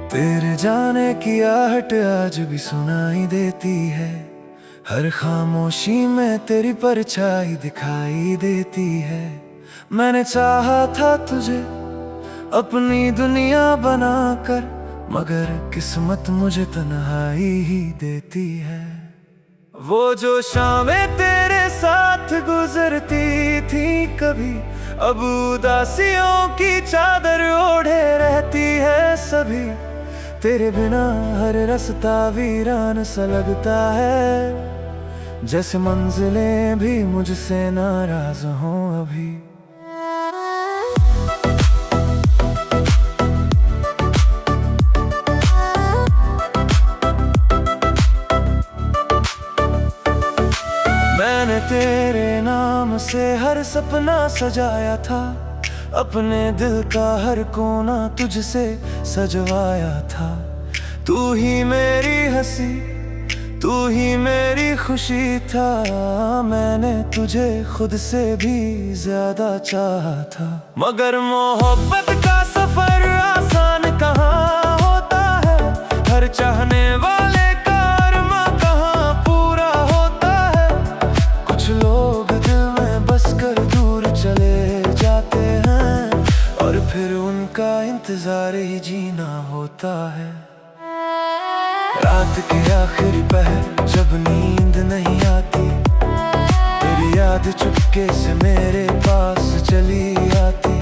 तेरे जाने की आहट आज भी सुनाई देती है। हर खामोशी में तेरी परछाई दिखाई देती है। मैंने चाहा था तुझे अपनी दुनिया बनाकर, मगर किस्मत मुझे तन्हाई ही देती है। वो जो शामें तेरे साथ गुजरती थी कभी, अब उदासियों की चादर ओढ़े रहती है सभी। तेरे बिना हर रास्ता वीरान सा लगता है, जैसे मंजिलें भी मुझसे नाराज हों अभी। मैंने तेरे नाम से हर सपना सजाया था, अपने दिल का हर कोना तुझसे सजवाया था। तू ही मेरी हंसी, तू ही मेरी खुशी था। मैंने तुझे खुद से भी ज्यादा चाहा था, मगर मोहब्बत का सफर आसान कहाँ होता है। हर चाहने वाले का अरमा कहाँ पूरा होता है। कुछ लोग दिल में बस कर दूर चले जाते हैं, और फिर उनका इंतजार ही जीना होता है। रात के आखिरी पहर जब नींद नहीं आती, तेरी याद चुपके से मेरे पास चली आती।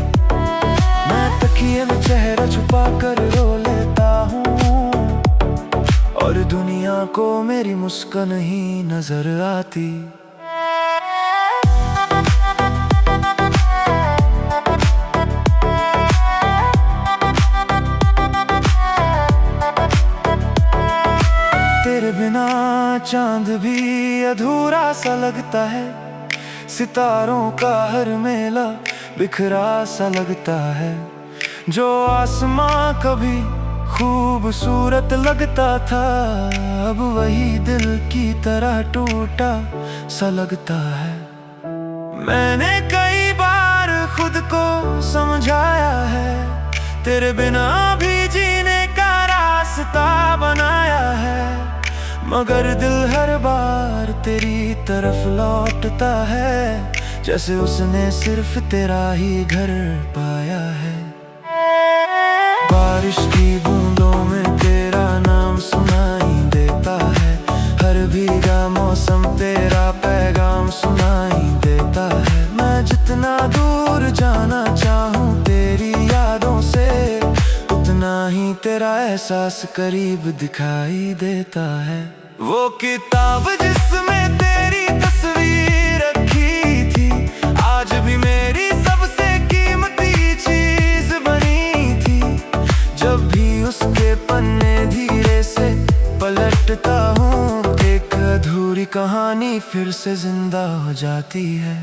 मैं तकिए में चेहरा छुपा कर रो लेता हूँ, और दुनिया को मेरी मुस्कान ही नजर आती। तेरे बिना चांद भी अधूरा सा लगता है। सितारों का हर मेला बिखरा सा लगता है। जो आसमां कभी खूबसूरत लगता था, अब वही दिल की तरह टूटा सा लगता है। मैंने कई बार खुद को समझाया है, तेरे बिना भी जीने का रास्ता बनाया है। मगर दिल हर बार तेरी तरफ लौटता है, जैसे उसने सिर्फ तेरा ही घर पाया है। बारिश की बूंदों में तेरा नाम सुनाई देता है। हर भीगा मौसम तेरा पैगाम सुनाई देता है। मैं जितना दूर जाना चाहूँ तेरी यादों से, उतना ही तेरा एहसास करीब दिखाई देता है। वो किताब जिसमें तेरी तस्वीर रखी थी, आज भी मेरी सबसे कीमती चीज बनी थी। जब भी उसके पन्ने धीरे से पलटता हूँ, एक अधूरी कहानी फिर से जिंदा हो जाती है।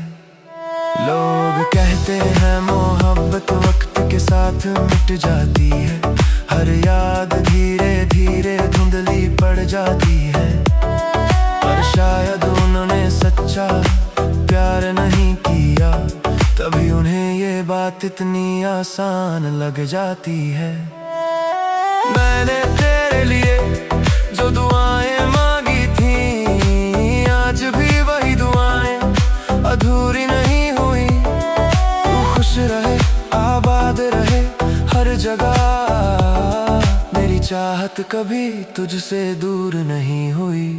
लोग कहते हैं मोहब्बत वक्त के साथ मिट जाती है। हर याद धीरे धीरे धुंधली पड़ जाती है, पर शायद उन्होंने सच्चा प्यार नहीं किया, तभी उन्हें ये बात इतनी आसान लग जाती है। मैंने तेरे लिए जो दुआएं मांगी थी, आज भी वही दुआएं अधूरी नहीं हुई। तू खुश रहे, आबाद रहे हर जगह, मेरी चाहत कभी तुझसे दूर नहीं हुई।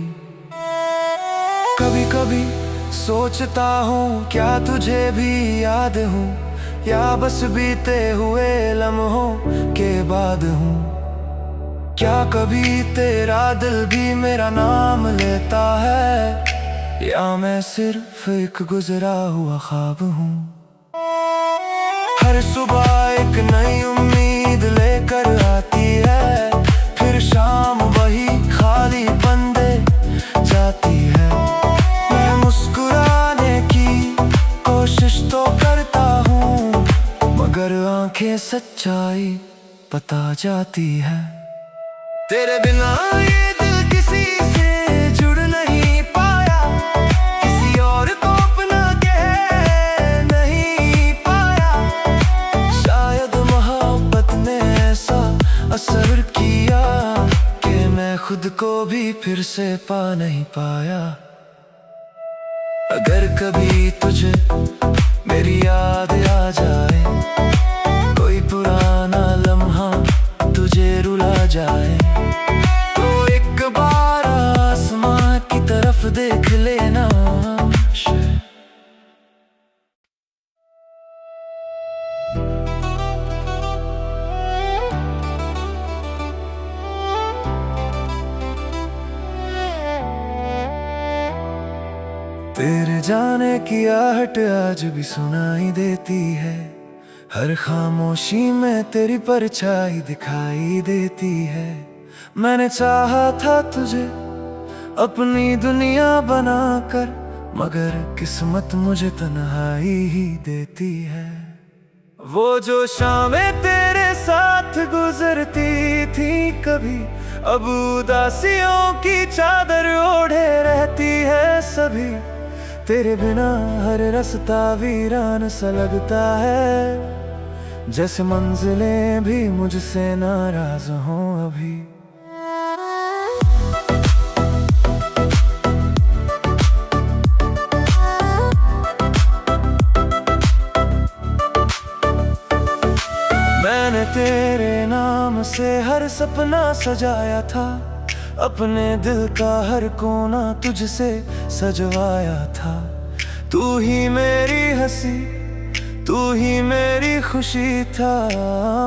कभी कभी सोचता हूँ क्या तुझे भी याद हूँ, या बस बीते हुए लम्हों के बाद हूँ। क्या कभी तेरा दिल भी मेरा नाम लेता है, या मैं सिर्फ एक गुजरा हुआ ख्वाब हूँ। हर सुबह एक नई उम्मीद लेकर आती है, फिर शाम वही खाली बंदे जाती है। मैं मुस्कुराने की कोशिश तो करता हूँ, मगर आंखें सच्चाई बता जाती है। तेरे बिना ये दिल किसी से जुड़ नहीं पाया, किसी और को अपना कह नहीं पाया। शायद मोहब्बत ने ऐसा असर किया खुद को भी फिर से पा नहीं पाया। अगर कभी तुझे मेरी याद आ जाए, कोई पुराना लम्हा तुझे रुला जाए, तो एक बार आसमां की तरफ देख लेना। तेरे जाने की आहट आज भी सुनाई देती है, हर खामोशी में तेरी परछाई दिखाई देती है। मैंने चाहा था तुझे अपनी दुनिया बनाकर, मगर किस्मत मुझे तन्हाई ही देती है। वो जो शामें तेरे साथ गुजरती थी कभी, अब उदासियों की चादर ओढ़े रहती है सभी। तेरे बिना हर रास्ता वीरान सा लगता है, जैसे मंजिलें भी मुझसे नाराज हों अभी। मैंने तेरे नाम से हर सपना सजाया था, अपने दिल का हर कोना तुझसे सजवाया था। तू ही मेरी हंसी, तू ही मेरी खुशी था,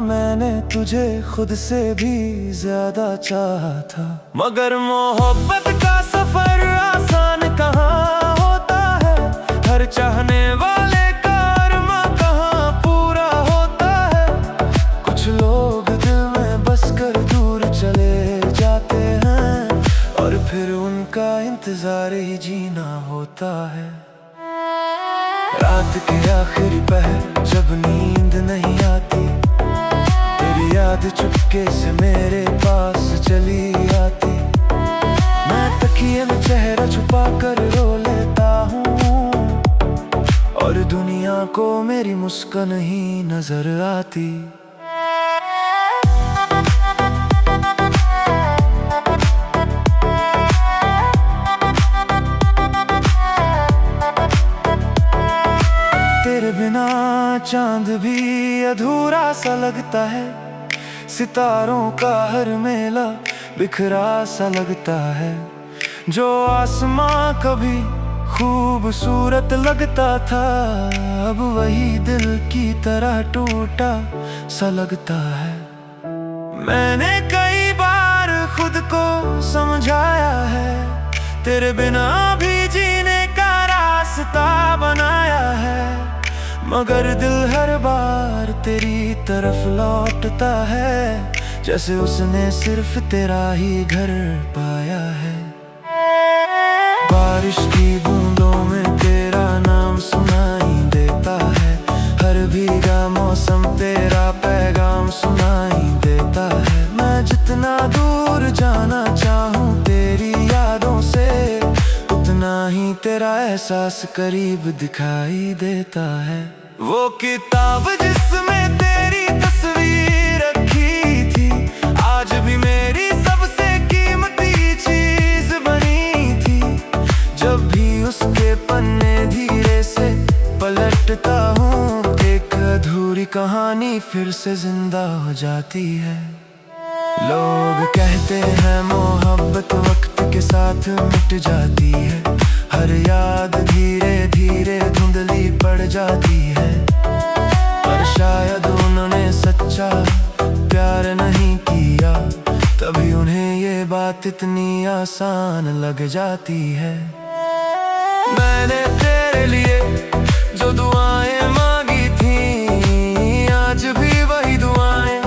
मैंने तुझे खुद से भी ज्यादा चाहा था। मगर मोहब्बत का सफर आसान कहाँ होता है, हर चाहने वाले का अरमा कहाँ पूरा होता है। कुछ लोग दिल में बस कर दूर चले जाते हैं, और फिर उनका इंतजार ही जीना होता है। रात के आखिरी पहर जब नींद नहीं आती, तेरी याद चुपके से मेरे पास चली आती। मैं तकिए में चेहरा छुपा कर रो लेता हूँ, और दुनिया को मेरी मुस्कान ही नजर आती। तेरे बिना चांद भी अधूरा सा लगता है, सितारों का हर मेला बिखरा सा लगता है। जो आसमां कभी खूबसूरत लगता था, अब वही दिल की तरह टूटा सा लगता है। मैंने कई बार खुद को समझाया है, तेरे बिना भी जीने का रास्ता बनाया है। मगर दिल हर बार तेरी तरफ लौटता है, जैसे उसने सिर्फ तेरा ही घर पाया है। बारिश की बूंदों में तेरा नाम सुनाई देता है, हर भीगा मौसम तेरा पैगाम सुनाई देता है। मैं जितना दूर जाना चाहूँ तेरी यादों से, उतना ही तेरा एहसास करीब दिखाई देता है। वो किताब जिसमें तेरी तस्वीर रखी थी, आज भी मेरी सबसे कीमती चीज बनी थी। जब भी उसके पन्ने धीरे से पलटता हूँ, एक अधूरी कहानी फिर से जिंदा हो जाती है। लोग कहते हैं मोहब्बत वक्त के साथ मिट जाती है, हर याद धीरे धीरे धुंधली पड़ जाती है। पर शायद उन्होंने सच्चा प्यार नहीं किया, तभी उन्हें ये बात इतनी आसान लग जाती है। मैंने तेरे लिए जो दुआएं मांगी थी, आज भी वही दुआएं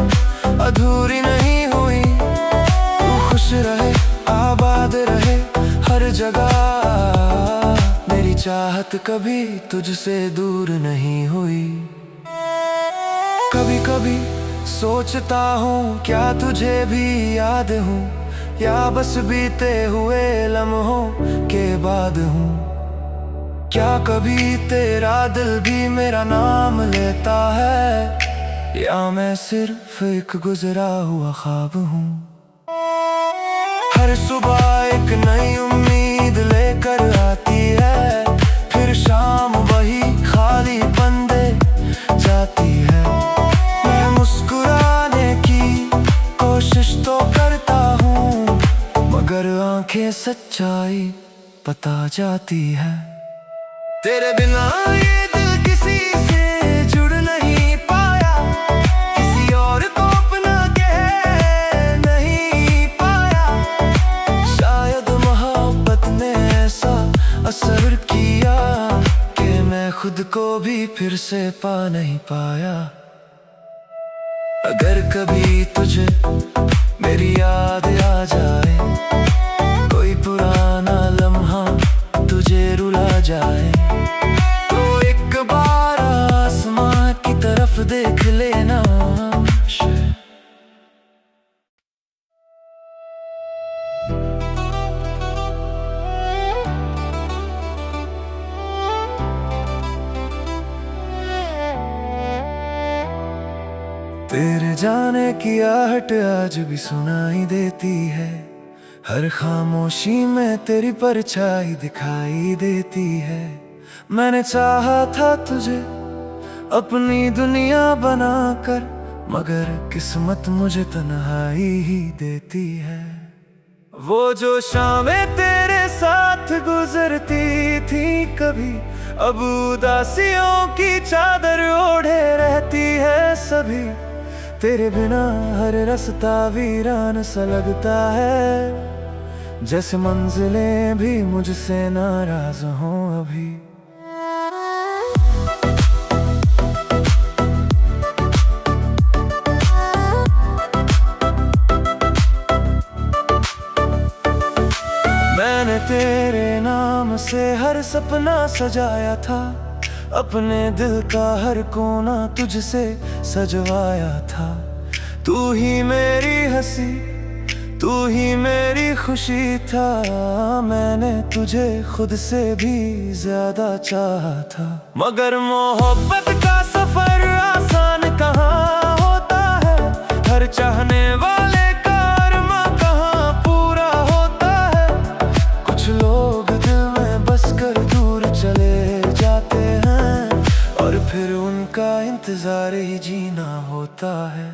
अधूरी नहीं हुई। तू खुश रहे, आबाद रहे हर जगह, मेरी चाहत कभी तुझसे दूर नहीं हुई। कभी कभी सोचता हूँ क्या तुझे भी याद हूँ, या बस बीते हुए लम्हों के बाद हूँ। क्या कभी तेरा दिल भी मेरा नाम लेता है, या मैं सिर्फ एक गुजरा हुआ ख्वाब हूँ। हर हर सुबह एक नई उम्मीद लेकर आती है, फिर शाम वही खाली बंदे जाती है। मैं मुस्कुराने की कोशिश तो करता हूँ, मगर आंखें सच्चाई बता जाती है। तेरे बिना ये दिल किसी से जुड़ नहीं पाया, किसी और को अपना कह नहीं पाया। शायद मोहब्बत ने ऐसा असर किया कि मैं खुद को भी फिर से पा नहीं पाया। अगर कभी तुझे मेरी याद आ जाए, कोई पुराना लम्हा तुझे रुला जाए, तो एक बार आसमां की तरफ देख लेना। तेरे जाने की आहट आज भी सुनाई देती है, हर खामोशी में तेरी परछाई दिखाई देती है। मैंने चाहा था तुझे अपनी दुनिया बनाकर, मगर किस्मत मुझे तन्हाई ही देती है। वो जो शामें तेरे साथ गुजरती थी कभी, अब उदासियों की चादर ओढ़े रहती है सभी। तेरे बिना हर रास्ता वीरान सा लगता है, जैसे मंजिलें भी मुझसे नाराज हों अभी। मैंने तेरे नाम से हर सपना सजाया था, अपने दिल का हर कोना तुझसे सजवाया था। तू ही मेरी हंसी, तू ही मेरी खुशी था, मैंने तुझे खुद से भी ज्यादा चाहा था। मगर मोहब्बत का सफर आसान कहाँ होता है, हर चाहने वाले का अरमा कहाँ पूरा होता है। कुछ लोग दिल में बस कर दूर चले जाते हैं, और फिर उनका इंतजार ही जीना होता है।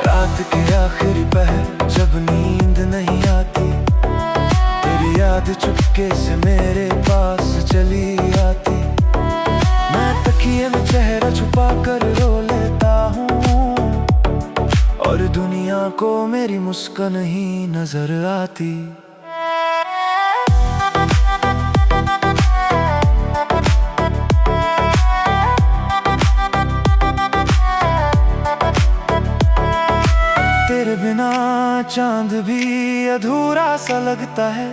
रात के आखिरी पहर जब नींद नहीं आती, तेरी याद चुपके से मेरे पास चली आती। मैं तकिए में चेहरा छुपा कर रो लेता हूँ, और दुनिया को मेरी मुस्कान ही नजर आती। तेरे बिना चांद भी अधूरा सा लगता है,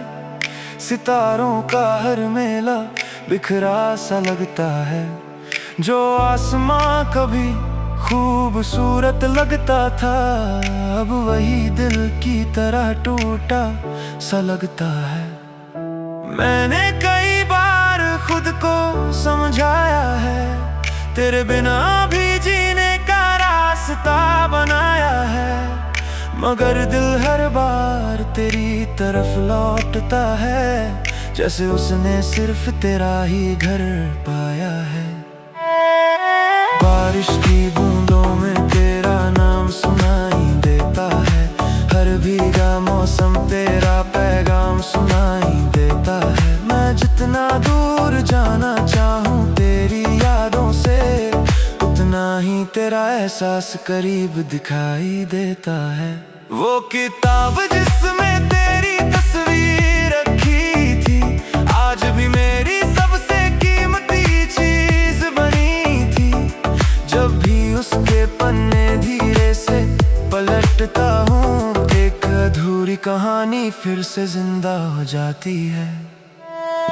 सितारों का हर मेला बिखरा सा लगता है। जो आसमां कभी खूबसूरत लगता था, अब वही दिल की तरह टूटा सा लगता है। मैंने कई बार खुद को समझाया है, तेरे बिना भी जीने का रास्ता बनाया है। मगर दिल हर बार तेरी तरफ लौटता है, जैसे उसने सिर्फ तेरा ही घर पाया है। बारिश की बूंदों में तेरा नाम सुनाई देता है, हर भीगा मौसम तेरा पैगाम सुनाई देता है। मैं जितना दूर जाना चाहूँ तेरी यादों से, उतना ही तेरा एहसास करीब दिखाई देता है। वो किताब जिसमें तेरी तस्वीर रखी थी, आज भी मेरी सबसे कीमती चीज बनी थी। जब भी उसके पन्ने धीरे से पलटता हूँ, एक अधूरी कहानी फिर से जिंदा हो जाती है।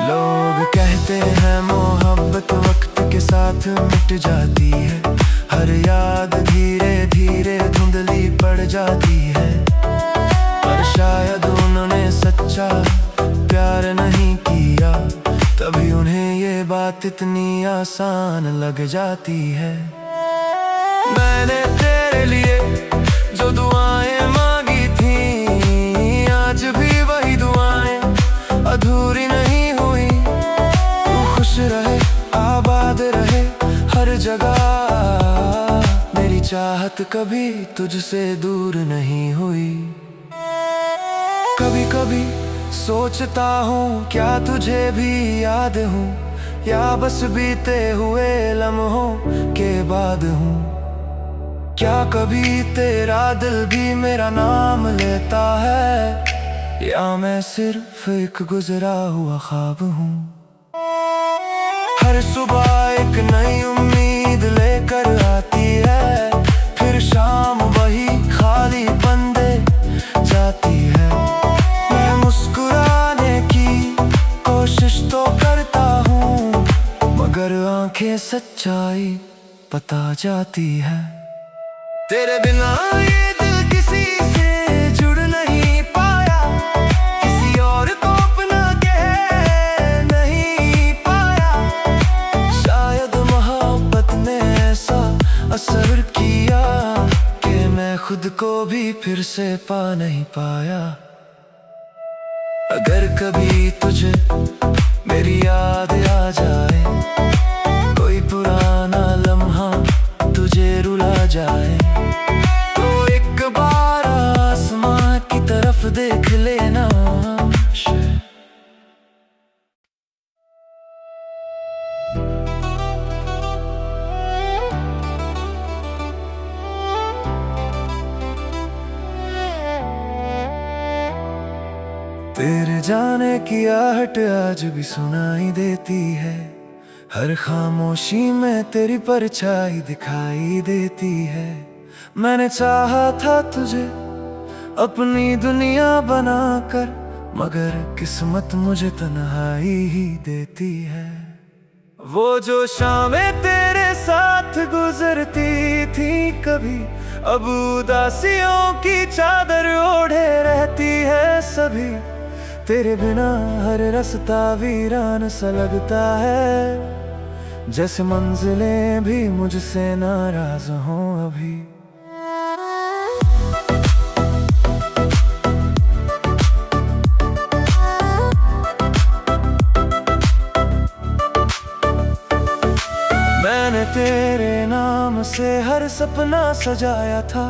लोग कहते हैं मोहब्बत वक्त के साथ मिट जाती है, हर याद धीरे धीरे धुंधली पड़ जाती है। पर शायद उन्होंने सच्चा प्यार नहीं किया, तभी उन्हें ये बात इतनी आसान लग जाती है। मैंने तेरे लिए जो दुआएं मांगी थी, रात कभी तुझसे दूर नहीं हुई। कभी कभी सोचता हूँ क्या तुझे भी याद हूँ, या बस बीते हुए लम्हों के बाद हूँ। क्या कभी तेरा दिल भी मेरा नाम लेता है, या मैं सिर्फ एक गुजरा हुआ ख्वाब हूँ। हर सुबह एक नई उम्मीद लेकर आती है, फिर शाम वही खाली बंदे जाती है। मैं मुस्कुराने की कोशिश तो करता हूँ, मगर आंखें सच्चाई बता जाती है। तेरे बिना ये दिल किसी से जुड़ नहीं पाया, किसी और को अपना कह नहीं पाया। शायद मोहब्बत ने ऐसा असर किया कि मैं खुद को भी फिर से पा नहीं पाया। अगर कभी तुझे मेरी याद आ जाए, कोई पुराना लम्हा तुझे रुला जाए, तो एक बार आसमां की तरफ देख लेना। तेरे जाने की आहट आज भी सुनाई देती है, हर खामोशी में तेरी परछाई दिखाई देती है। मैंने चाहा था तुझे अपनी दुनिया बनाकर, मगर किस्मत मुझे तन्हाई ही देती है। वो जो शामें तेरे साथ गुजरती थी कभी, अब उदासियों की चादर ओढ़े रहती है सभी। तेरे बिना हर रास्ता वीरान सा लगता है, जैसे मंजिलें भी मुझसे नाराज हों अभी। मैंने तेरे नाम से हर सपना सजाया था,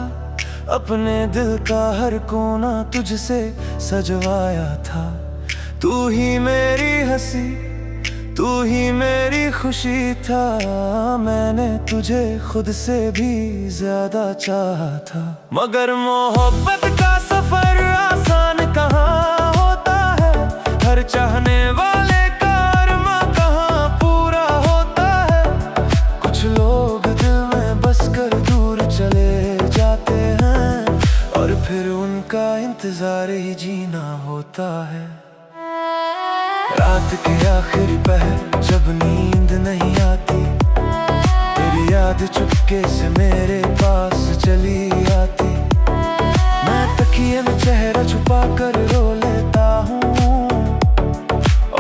अपने दिल का हर कोना तुझसे सजवाया था। तू ही मेरी हंसी, तू ही मेरी खुशी था, मैंने तुझे खुद से भी ज्यादा चाहा था। मगर मोहब्बत का सफर आसान कहाँ होता है, हर चाहने वाले का अरमा कहाँ पूरा होता है। कुछ लोग दिल में बस कर दूर चले जाते हैं, और फिर उनका इंतजार ही जीना होता है। रात के आखिरी पहर जब नींद नहीं आती, तेरी याद चुपके से मेरे पास चली आती। मैं तकिए में चेहरा छुपा कर रो लेता हूँ,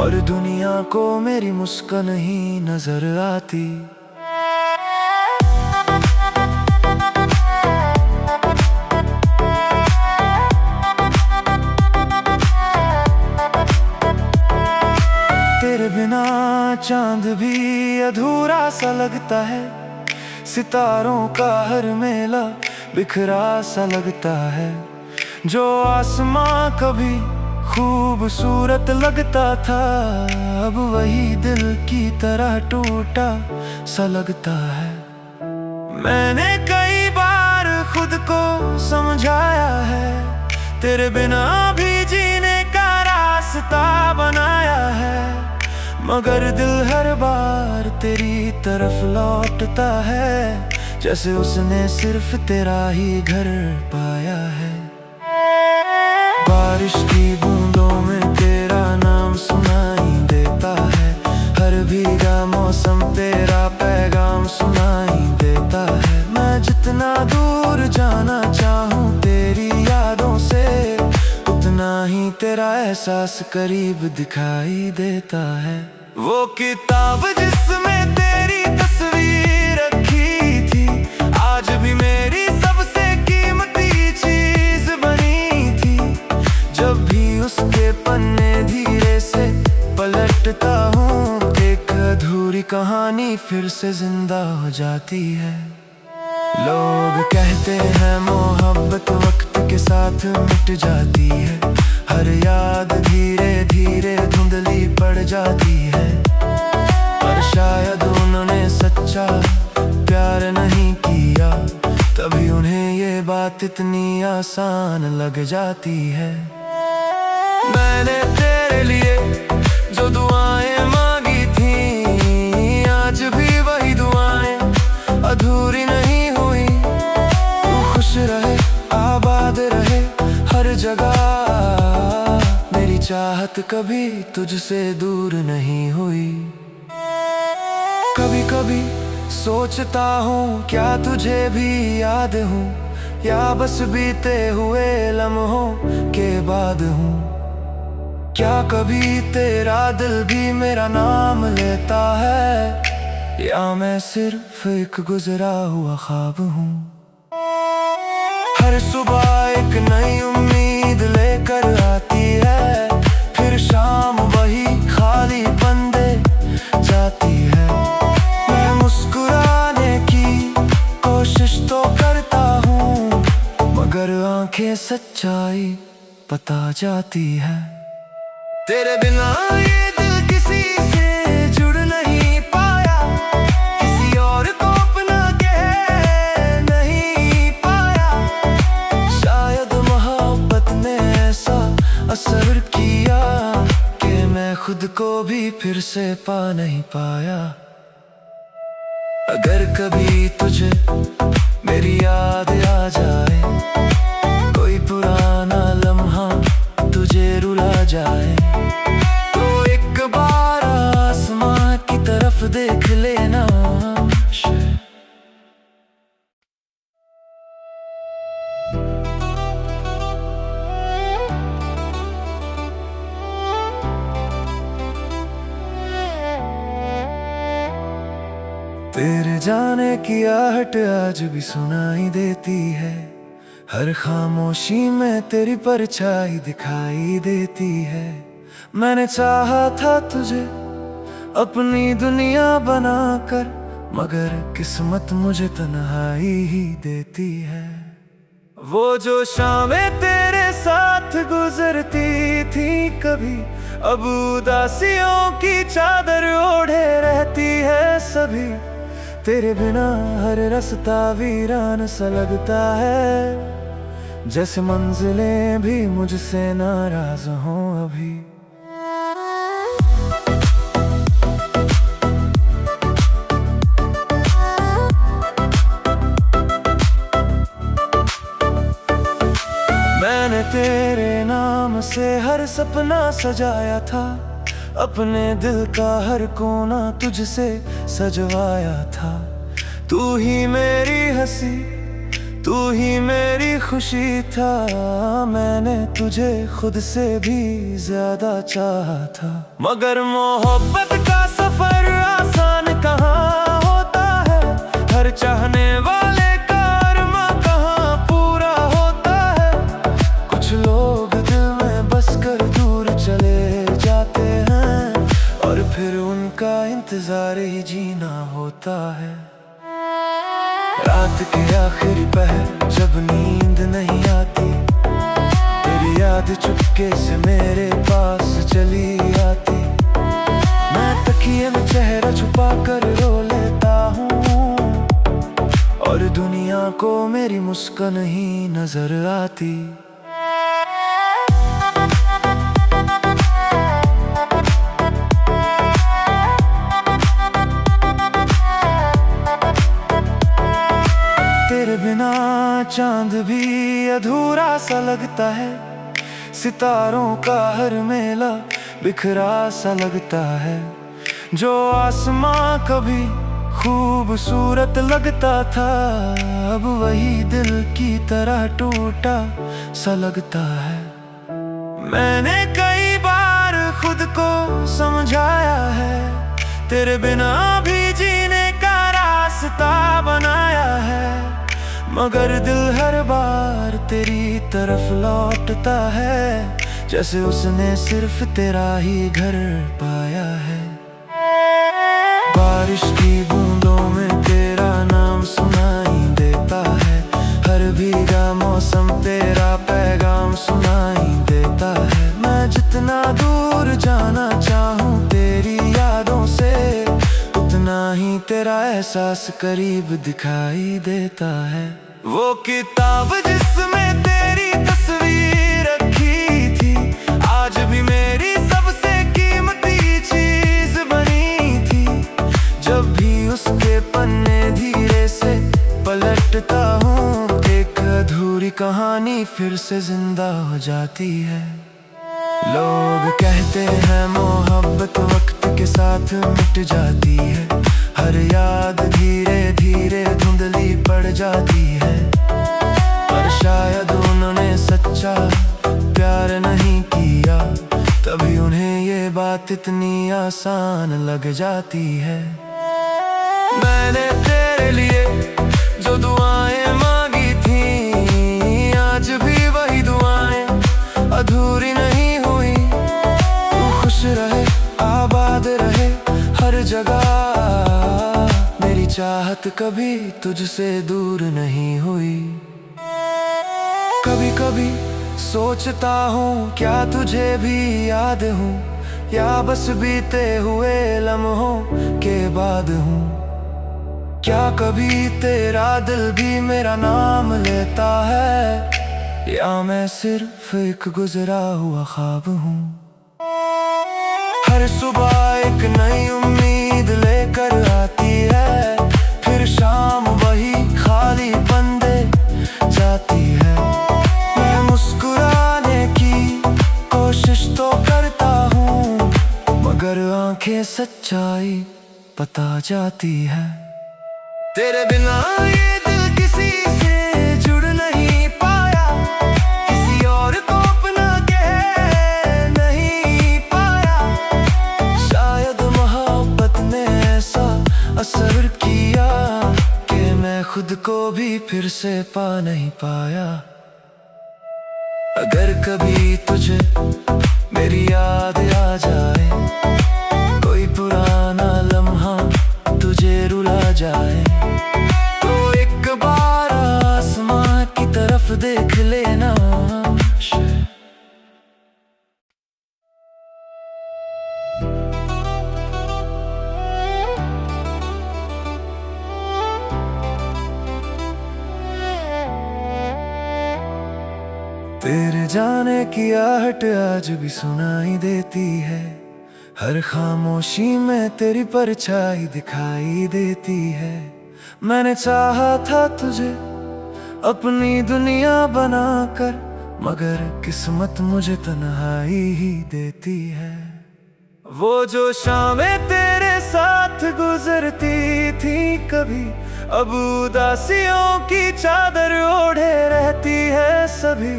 और दुनिया को मेरी मुस्कान ही नजर आती। तेरे बिना चांद भी अधूरा सा लगता है, सितारों का हर मेला बिखरा सा लगता है। जो आसमां कभी खूबसूरत लगता था, अब वही दिल की तरह टूटा सा लगता है। मैंने कई बार खुद को समझाया है, तेरे बिना भी जीने का रास्ता बनाया है। मगर दिल हर बार तेरी तरफ लौटता है, जैसे उसने सिर्फ तेरा ही घर पाया है। बारिश की बूंदों में तेरा नाम सुनाई देता है, हर भीगा मौसम तेरा पैगाम सुनाई देता है। मैं जितना दूर जाना चाहूँ तेरी यादों से, उतना ही तेरा एहसास करीब दिखाई देता है। वो किताब जिसमें तेरी तस्वीर रखी थी, आज भी मेरी सबसे कीमती चीज बनी थी। जब भी उसके पन्ने धीरे से पलटता हूँ, एक अधूरी कहानी फिर से जिंदा हो जाती है। लोग कहते हैं मोहब्बत वक्त के साथ मिट जाती है, हर याद धीरे धीरे धुंधली पड़ जाती है। पर शायद उन्होंने सच्चा प्यार नहीं किया, तभी उन्हें ये बात इतनी आसान लग जाती है। मैंने तेरे लिए जो दुआएं मांगी थी, आज भी वही दुआएं अधूरी नहीं हुई। तू खुश रहे, आबाद रहे हर जगह, मेरी चाहत कभी तुझसे दूर नहीं हुई। कभी कभी सोचता हूँ क्या तुझे भी याद हूँ, या बस बीते हुए लम्हों के बाद हूँ। क्या कभी तेरा दिल भी मेरा नाम लेता है, या मैं सिर्फ एक गुजरा हुआ ख्वाब हूँ। हर सुबह एक नई उम्मीद लेकर आती है, फिर शाम वही खाली बंदे जाती है। मैं मुस्कुराने की कोशिश तो करता हूँ, मगर आंखें सच्चाई बता जाती है। तेरे बिना ये दिल किसी से जुड़ नहीं पाया, किसी और को अपना कह नहीं पाया। शायद मोहब्बत ने ऐसा असर किया कि मैं खुद को भी फिर से पा नहीं पाया। अगर कभी तुझे मेरी याद आ जाए, कोई पुराना लम्हा तुझे रुला जाए, तो एक बार आसमां की तरफ देख लेना। तेरे जाने की आहट आज भी सुनाई देती है, हर खामोशी में तेरी परछाई दिखाई देती है। मैंने चाहा था तुझे अपनी दुनिया बनाकर, मगर किस्मत मुझे तन्हाई ही देती है। वो जो शामें तेरे साथ गुजरती थी कभी, अब उदासियों की चादर ओढ़े रहती है सभी। तेरे बिना हर रास्ता वीरान सा लगता है, जैसे मंजिलें भी मुझसे नाराज हों अभी। मैंने तेरे नाम से हर सपना सजाया था, अपने दिल का हर कोना तुझसे सजवाया था। तू ही मेरी हंसी, तू ही मेरी खुशी था, मैंने तुझे खुद से भी ज्यादा चाहा था। मगर मोहब्बत का सफर आसान कहाँ होता है, हर चाहने वाले का अरमा कहाँ पूरा होता है। कुछ लोग दिल में बस कर दूर चले जाते हैं, और फिर उनका इंतजार ही जीना होता है। रात के आखिरी पहर जब नींद नहीं आती, तेरी याद चुपके से मेरे पास चली आती। मैं तकिए में चेहरा छुपा कर रो लेता हूँ, और दुनिया को मेरी मुस्कान ही नजर आती। तेरे बिना चांद भी अधूरा सा लगता है, सितारों का हर मेला बिखरा सा लगता है। जो आसमां कभी खूबसूरत लगता था, अब वही दिल की तरह टूटा सा लगता है। मैंने कई बार खुद को समझाया है, तेरे बिना भी जीने का रास्ता बनाया है। मगर दिल हर बार तेरी तरफ लौटता है, जैसे उसने सिर्फ तेरा ही घर पाया है। बारिश की बूंदों में तेरा नाम सुनाई देता सुनाई देता है। मैं जितना दूर जाना चाहूँ तेरी यादों से, उतना ही तेरा एहसास करीब दिखाई देता है। वो किताब जिसमें तेरी तस्वीर रखी थी, आज भी मेरी सबसे कीमती चीज बनी थी। जब भी उसके पन्ने धीरे से पलटता हूँ, एक अधूरी कहानी फिर से जिंदा हो जाती है। लोग कहते हैं मोहब्बत वक्त के साथ मिट जाती है, हर याद धीरे धीरे धुंधली पड़ जाती है। पर शायद उन्होंने सच्चा प्यार नहीं किया, तभी उन्हें ये बात इतनी आसान लग जाती है। मैंने तेरे लिए जो दुआएं मांगी थी, आज भी वही दुआएं अधूरी नहीं हुई। तू खुश रहे, आबाद रहे हर जगह, मेरी चाहत कभी तुझसे दूर नहीं हुई। कभी कभी सोचता हूँ क्या तुझे भी याद हूँ, या बस बीते हुए लम्हों के बाद हूँ। क्या कभी तेरा दिल भी मेरा नाम लेता है, या मैं सिर्फ एक गुजरा हुआ ख्वाब हूँ। हर सुबह एक नई उम्मीद लेकर आती है, फिर शाम वही खाली बंदे जाती है। मैं मुस्कुराने की कोशिश तो करता हूँ, मगर आंखें सच्चाई बता जाती है। तेरे बिना ये दिल किसी से जुड़ नहीं पाया, किसी और को अपना कह नहीं पाया। शायद मोहब्बत ने ऐसा असर किया कि मैं खुद को भी फिर से पा नहीं पाया। अगर कभी तुझे मेरी याद आ जाए, कोई पुराना लम्हा तुझे रुला जाए, तो एक बार आसमां की तरफ देख लेना। तेरे जाने की आहट आज भी सुनाई देती है, हर खामोशी में तेरी परछाई दिखाई देती है। मैंने चाहा था तुझे अपनी दुनिया बनाकर, मगर किस्मत मुझे तन्हाई ही देती है। वो जो शामें तेरे साथ गुजरती थी कभी, अब उदासियों की चादर ओढ़े रहती है सभी।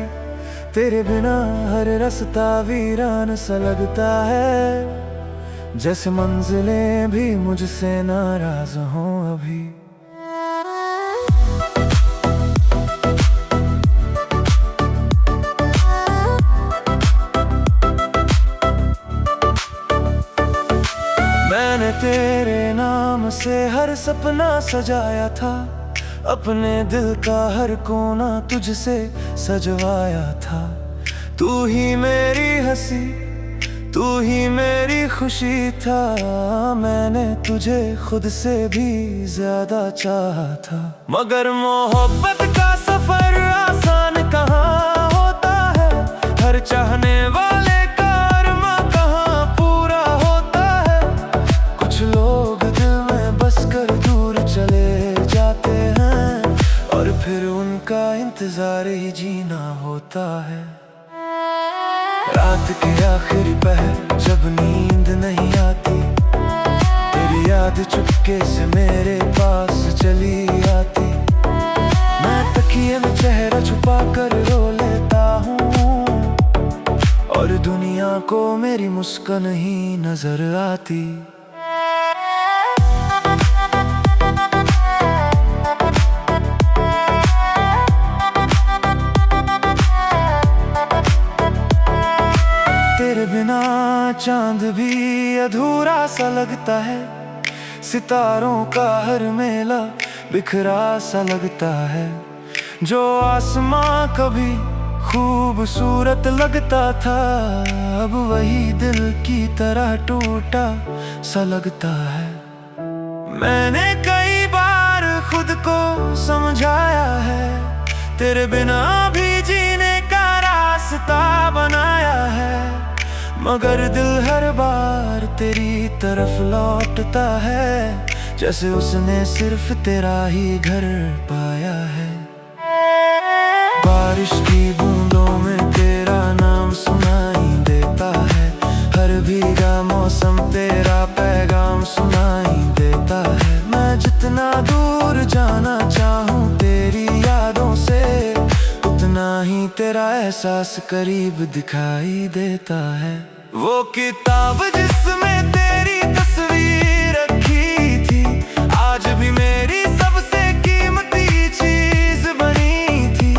तेरे बिना हर रास्ता वीरान सा लगता है, जैसे मंजिलें भी मुझसे नाराज हों अभी। मैंने तेरे नाम से हर सपना सजाया था, अपने दिल का हर कोना तुझसे सजवाया था। तू ही मेरी हंसी, तू ही मेरी खुशी था, मैंने तुझे खुद से भी ज्यादा चाहा था। मगर मोहब्बत का सफर आसान कहाँ होता है, हर चाहने वाले का अरमा कहाँ पूरा होता है। कुछ लोग दिल में बस कर दूर चले जाते हैं, और फिर उनका इंतजार ही जीना होता है। रात के आखिरी पहर जब नींद नहीं आती, तेरी याद चुपके से मेरे पास चली आती। मैं तकिए में चेहरा छुपा कर रो लेता हूँ, और दुनिया को मेरी मुस्कान ही नजर आती। तेरे बिना चांद भी अधूरा सा लगता है, सितारों का हर मेला बिखरा सा लगता है। जो आसमां कभी खूबसूरत लगता था, अब वही दिल की तरह टूटा सा लगता है। मैंने कई बार खुद को समझाया है, तेरे बिना भी जीने का रास्ता बनाया है, मगर दिल हर बार तेरी तरफ लौटता है, जैसे उसने सिर्फ तेरा ही घर पाया है। बारिश की बूंदों में तेरा नाम सुनाई देता है, हर भीगा मौसम तेरा पैगाम सुनाई देता है। मैं जितना दूर जाना चाहूँ तेरी यादों से, उतना ही तेरा एहसास करीब दिखाई देता है। वो किताब जिसमें तेरी तस्वीर रखी थी, आज भी मेरी सबसे कीमती चीज बनी थी।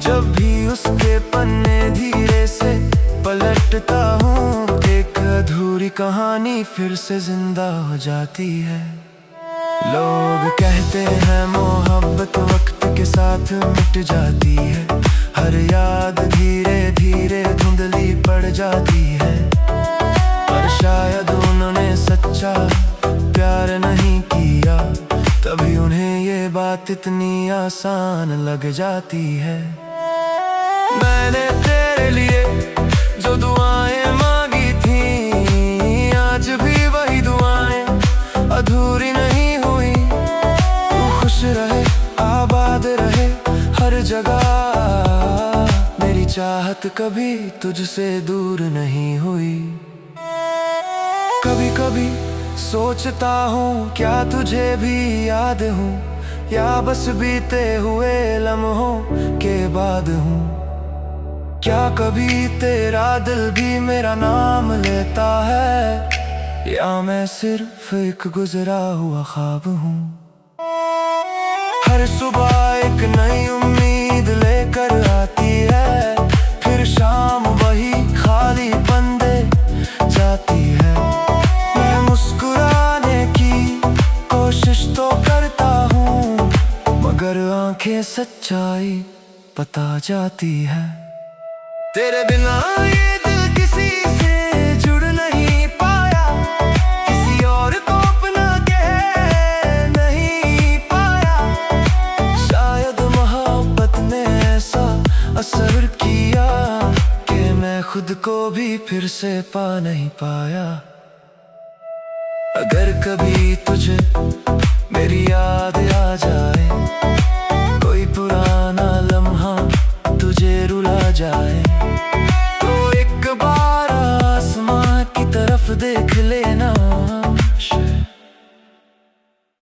जब भी उसके पन्ने धीरे से पलटता हूँ, एक अधूरी कहानी फिर से जिंदा हो जाती है। लोग कहते हैं मोहब्बत वक्त के साथ मिट जाती है, हर याद धीरे धीरे धुंधली पड़ जाती है, पर शायद उन्होंने सच्चा प्यार नहीं किया, तभी उन्हें ये बात इतनी आसान लग जाती है। मैंने तेरे लिए जो दुआएं मांगी थी, आज भी वही दुआएं अधूरी नहीं हुई। तू खुश रहे, आबाद रहे हर जगह, मेरी चाहत कभी तुझसे दूर नहीं हुई। कभी कभी सोचता हूँ क्या तुझे भी याद हूँ, या बस बीते हुए लम्हों के बाद हूँ। क्या कभी तेरा दिल भी मेरा नाम लेता है, या मैं सिर्फ एक गुजरा हुआ ख्वाब हूँ। हर सुबह एक नई उम्मीद लेकर आती है, फिर शाम वही खाली बंदे जाती है। मैं मुस्कुराने की कोशिश तो करता हूँ, मगर आंखें सच्चाई बता जाती है। तेरे बिना ये दिल किसी से जुड़ नहीं पाया, किसी और को अपना कह नहीं पाया। शायद मोहब्बत ने ऐसा असर किया कि मैं खुद को भी फिर से पा नहीं पाया। अगर कभी तुझे मेरी याद आ जाए, कोई पुराना लम्हा तुझे रुला जाए,